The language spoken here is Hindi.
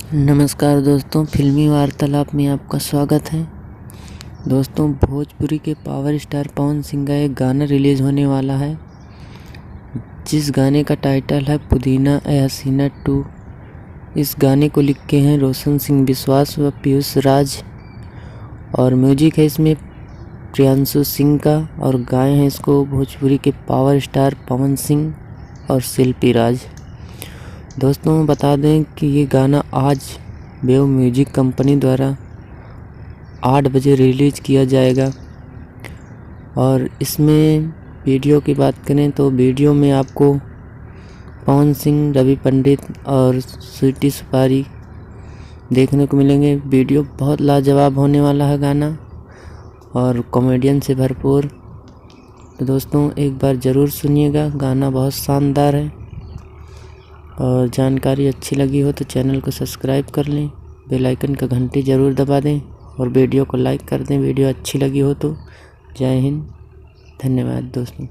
नमस्कार दोस्तों, फिल्मी वार्तालाप में आपका स्वागत है। दोस्तों, भोजपुरी के पावर स्टार पवन सिंह का एक गाना रिलीज़ होने वाला है, जिस गाने का टाइटल है पुदीना ए हसीना 2। इस गाने को लिखे हैं रोशन सिंह विश्वास व पीयूष राज, और म्यूजिक है इसमें प्रियांशु सिंह का, और गाए हैं इसको भोजपुरी के पावर स्टार पवन सिंह और शिल्पी राज। दोस्तों, बता दें कि ये गाना आज वेव म्यूजिक कंपनी द्वारा 8 बजे रिलीज़ किया जाएगा। और इसमें वीडियो की बात करें तो वीडियो में आपको पवन सिंह, रवि पंडित और स्वीटी सुपारी देखने को मिलेंगे। वीडियो बहुत लाजवाब होने वाला है गाना, और कॉमेडियन से भरपूर। तो दोस्तों, एक बार ज़रूर सुनिएगा, गाना बहुत शानदार है। और जानकारी अच्छी लगी हो तो चैनल को सब्सक्राइब कर लें, बेल आइकन का घंटी ज़रूर दबा दें, और वीडियो को लाइक कर दें वीडियो अच्छी लगी हो तो। जय हिंद, धन्यवाद दोस्तों।